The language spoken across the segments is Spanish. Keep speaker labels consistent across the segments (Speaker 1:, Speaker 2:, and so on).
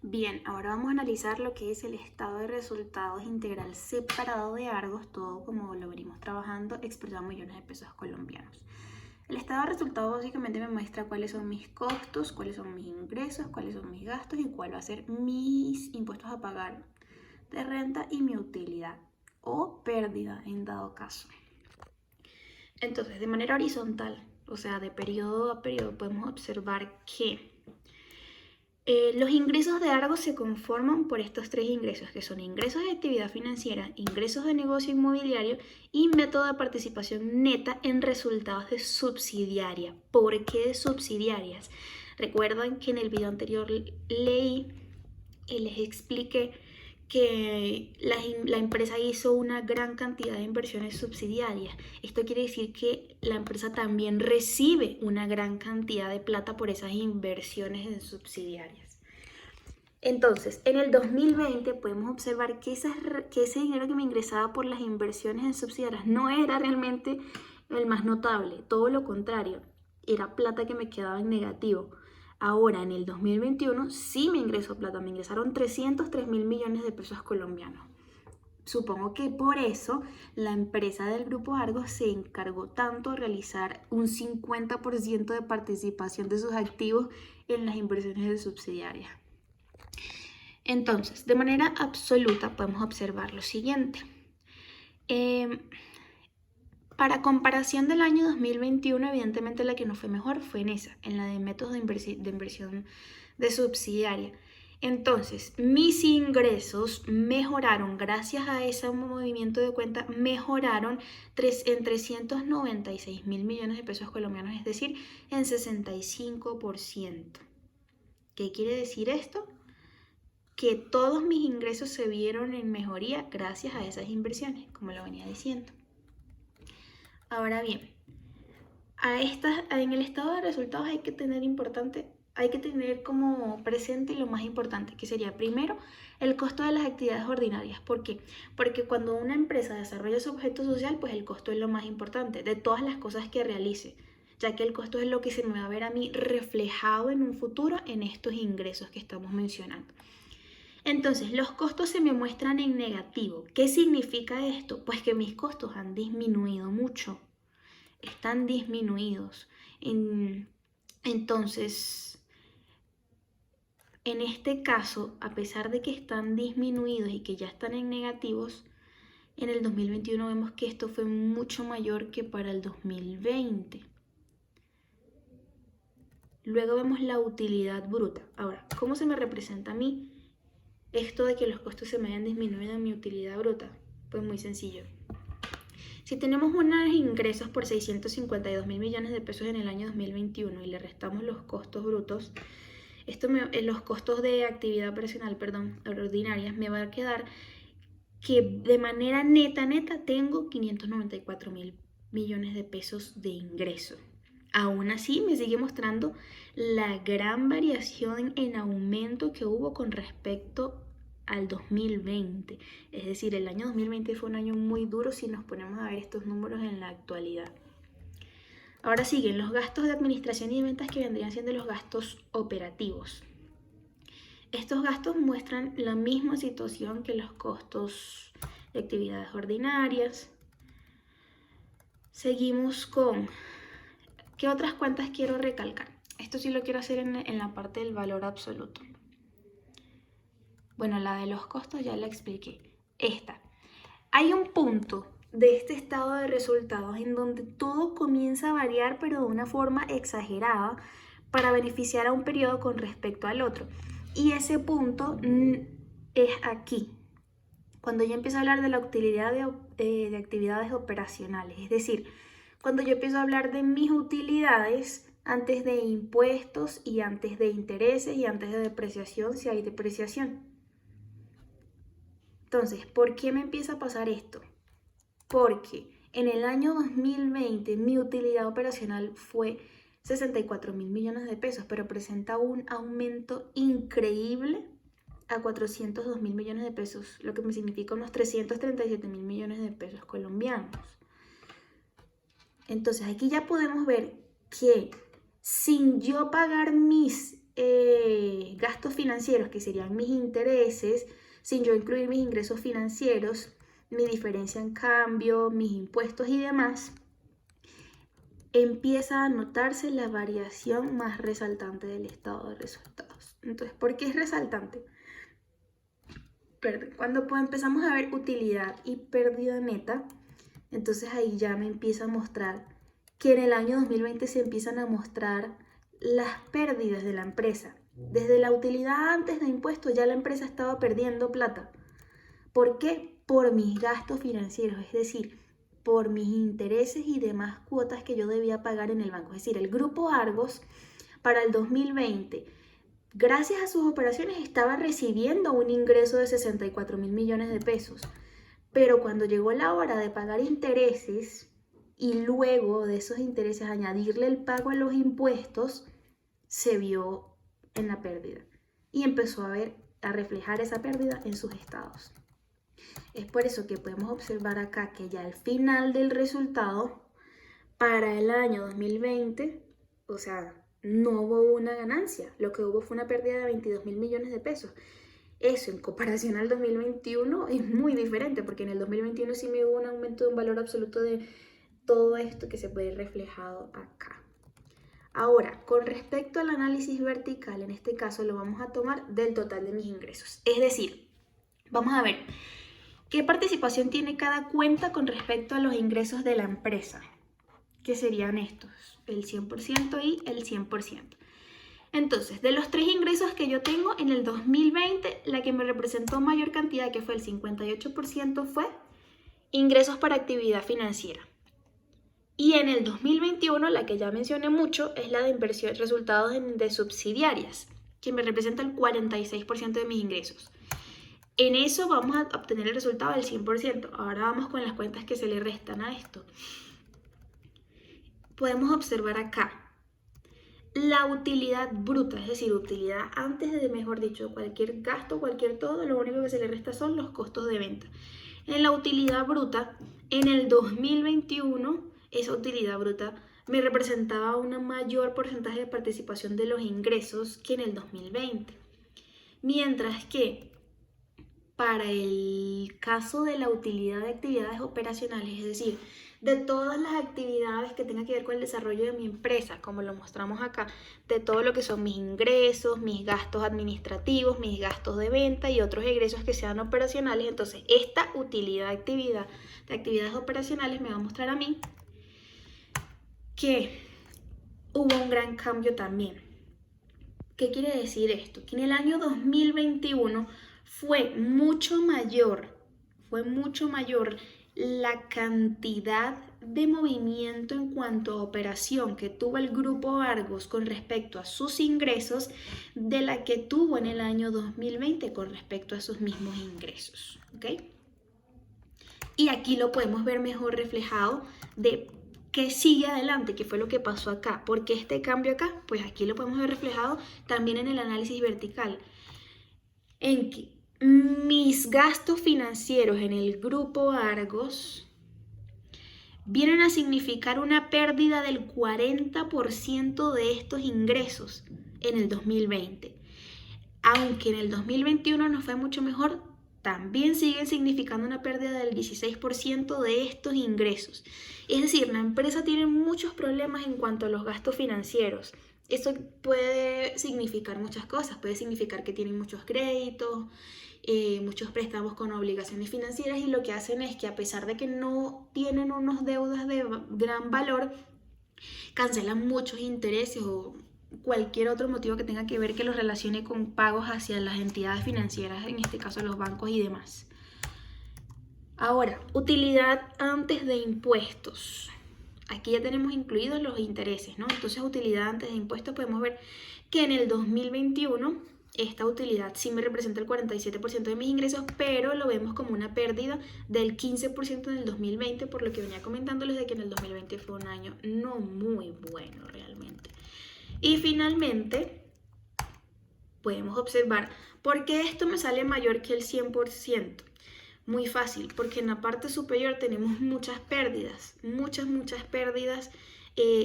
Speaker 1: Bien, ahora vamos a analizar lo que es el estado de resultados integral separado de Argos, todo como lo venimos trabajando, expresado en millones de pesos colombianos. El estado de resultados básicamente me muestra cuáles son mis costos, cuáles son mis ingresos, cuáles son mis gastos y cuál va a ser mis impuestos a pagar de renta y mi utilidad o pérdida en dado caso. Entonces, de manera horizontal, o sea, de periodo a periodo, podemos observar que los ingresos de Argos se conforman por estos tres ingresos, que son ingresos de actividad financiera, ingresos de negocio inmobiliario y método de participación neta en resultados de subsidiaria. ¿Por qué de subsidiarias? Recuerdan que en el video anterior leí y les expliqué que la empresa hizo una gran cantidad de inversiones subsidiarias. Esto quiere decir que la empresa también recibe una gran cantidad de plata por esas inversiones en subsidiarias. Entonces, en el 2020 podemos observar que ese dinero que me ingresaba por las inversiones en subsidiarias no era realmente el más notable, todo lo contrario, era plata que me quedaba en negativo. Ahora, en el 2021, sí me ingresó plata, me ingresaron 303 mil millones de pesos colombianos. Supongo que por eso la empresa del Grupo Argos se encargó tanto de realizar un 50% de participación de sus activos en las inversiones de subsidiarias. Entonces, de manera absoluta podemos observar lo siguiente. Para comparación del año 2021, evidentemente la que nos fue mejor fue en la de métodos de inversión de subsidiaria. Entonces, mis ingresos mejoraron, gracias a ese movimiento de cuenta, mejoraron en 396 mil millones de pesos colombianos, es decir, en 65%. ¿Qué quiere decir esto? Que todos mis ingresos se vieron en mejoría gracias a esas inversiones, como lo venía diciendo. Ahora bien, en el estado de resultados hay que tener como presente lo más importante, que sería primero el costo de las actividades ordinarias. ¿Por qué? Porque cuando una empresa desarrolla su objeto social, pues el costo es lo más importante de todas las cosas que realice, ya que el costo es lo que se me va a ver a mí reflejado en un futuro en estos ingresos que estamos mencionando. Entonces, los costos se me muestran en negativo. ¿Qué significa esto? Pues que mis costos han disminuido mucho. Están disminuidos. Entonces, en este caso, a pesar de que están disminuidos y que ya están en negativos, en el 2021 vemos que esto fue mucho mayor que para el 2020. Luego vemos la utilidad bruta. Ahora, ¿cómo se me representa a mí esto de que los costos se me hayan disminuido en mi utilidad bruta? Pues muy sencillo. Si tenemos unos ingresos por 652 mil millones de pesos en el año 2021 y le restamos los costos brutos, los costos de actividad operacional, ordinarias, me va a quedar que de manera neta tengo 594 mil millones de pesos de ingreso. Aún así me sigue mostrando la gran variación en aumento que hubo con respecto al 2020. Es decir, el año 2020 fue un año muy duro si nos ponemos a ver estos números en la actualidad. Ahora siguen los gastos de administración y de ventas, que vendrían siendo los gastos operativos. Estos gastos muestran la misma situación que los costos de actividades ordinarias. Seguimos con... ¿Qué otras cuentas quiero recalcar? Esto sí lo quiero hacer en la parte del valor absoluto. Bueno, la de los costos ya la expliqué. Hay un punto de este estado de resultados en donde todo comienza a variar, pero de una forma exagerada, para beneficiar a un periodo con respecto al otro. Y ese punto es aquí, cuando yo empiezo a hablar de la utilidad de actividades operacionales. Es decir, cuando yo empiezo a hablar de mis utilidades antes de impuestos y antes de intereses y antes de depreciación, si hay depreciación. Entonces, ¿por qué me empieza a pasar esto? Porque en el año 2020 mi utilidad operacional fue 64 mil millones de pesos, pero presenta un aumento increíble a 402 mil millones de pesos, lo que me significa unos 337 mil millones de pesos colombianos. Entonces aquí ya podemos ver que sin yo pagar mis gastos financieros, que serían mis intereses, sin yo incluir mis ingresos financieros, mi diferencia en cambio, mis impuestos y demás, empieza a notarse la variación más resaltante del estado de resultados. Entonces, ¿por qué es resaltante? Cuando empezamos a ver utilidad y pérdida neta, entonces ahí ya me empieza a mostrar que en el año 2020 se empiezan a mostrar las pérdidas de la empresa. Desde la utilidad antes de impuestos ya la empresa estaba perdiendo plata. ¿Por qué? Por mis gastos financieros, es decir, por mis intereses y demás cuotas que yo debía pagar en el banco. Es decir, el grupo Argos para el 2020, gracias a sus operaciones, estaba recibiendo un ingreso de 64.000 millones de pesos. Pero cuando llegó la hora de pagar intereses y luego de esos intereses añadirle el pago a los impuestos, se vio en la pérdida y empezó a reflejar esa pérdida en sus estados. Es por eso que podemos observar acá que ya al final del resultado, para el año 2020, o sea, no hubo una ganancia. Lo que hubo fue una pérdida de 22.000 millones de pesos. Eso en comparación al 2021 es muy diferente, porque en el 2021 sí me hubo un aumento de un valor absoluto de todo esto que se puede ir reflejado acá. Ahora, con respecto al análisis vertical, en este caso lo vamos a tomar del total de mis ingresos. Es decir, vamos a ver qué participación tiene cada cuenta con respecto a los ingresos de la empresa, que serían estos, el 100% y el 100%. Entonces, de los 3 ingresos que yo tengo en el 2020, la que me representó mayor cantidad, que fue el 58%, fue ingresos para actividad financiera. Y en el 2021, la que ya mencioné mucho, es la de inversión, resultados de subsidiarias, que me representa el 46% de mis ingresos. En eso vamos a obtener el resultado del 100%. Ahora vamos con las cuentas que se le restan a esto. Podemos observar acá la utilidad bruta, es decir, utilidad antes de, mejor dicho, cualquier gasto, cualquier todo, lo único que se le resta son los costos de venta. En la utilidad bruta, en el 2021, esa utilidad bruta me representaba un mayor porcentaje de participación de los ingresos que en el 2020. Mientras que para el caso de la utilidad de actividades operacionales, es decir, de todas las actividades que tengan que ver con el desarrollo de mi empresa, como lo mostramos acá, de todo lo que son mis ingresos, mis gastos administrativos, mis gastos de venta y otros egresos que sean operacionales, entonces esta utilidad de actividades operacionales me va a mostrar a mí que hubo un gran cambio también. ¿Qué quiere decir esto? Que en el año 2021 fue mucho mayor la cantidad de movimiento en cuanto a operación que tuvo el grupo Argos con respecto a sus ingresos de la que tuvo en el año 2020 con respecto a sus mismos ingresos, ¿ok? Y aquí lo podemos ver mejor reflejado de qué sigue adelante, qué fue lo que pasó acá. ¿Por qué este cambio acá? Pues aquí lo podemos ver reflejado también en el análisis vertical, en que mis gastos financieros en el grupo Argos vienen a significar una pérdida del 40% de estos ingresos en el 2020. Aunque en el 2021 nos fue mucho mejor, también siguen significando una pérdida del 16% de estos ingresos. Es decir, la empresa tiene muchos problemas en cuanto a los gastos financieros. Eso puede significar muchas cosas. Puede significar que tienen muchos créditos, muchos préstamos con obligaciones financieras, y lo que hacen es que, a pesar de que no tienen unos deudas de gran valor, cancelan muchos intereses o cualquier otro motivo que tenga que ver que los relacione con pagos hacia las entidades financieras, en este caso los bancos y demás. Ahora, utilidad antes de impuestos. Aquí ya tenemos incluidos los intereses, ¿no? Entonces, utilidad antes de impuestos, podemos ver que en el 2021 esta utilidad sí me representa el 47% de mis ingresos, pero lo vemos como una pérdida del 15% en el 2020, por lo que venía comentándoles de que en el 2020 fue un año no muy bueno realmente. Y finalmente, podemos observar por qué esto me sale mayor que el 100%. Muy fácil, porque en la parte superior tenemos muchas pérdidas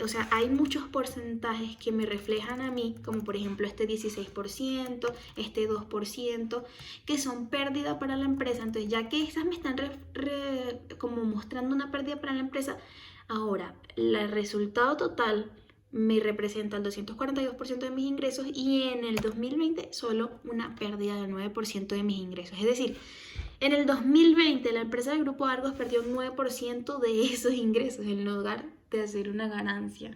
Speaker 1: o sea, hay muchos porcentajes que me reflejan a mí, como por ejemplo este 16%, este 2%, que son pérdida para la empresa. Entonces, ya que esas me están como mostrando una pérdida para la empresa, ahora el resultado total me representa el 242% de mis ingresos y en el 2020 solo una pérdida del 9% de mis ingresos. Es decir, en el 2020 la empresa del Grupo Argos perdió un 9% de esos ingresos en lugar de hacer una ganancia.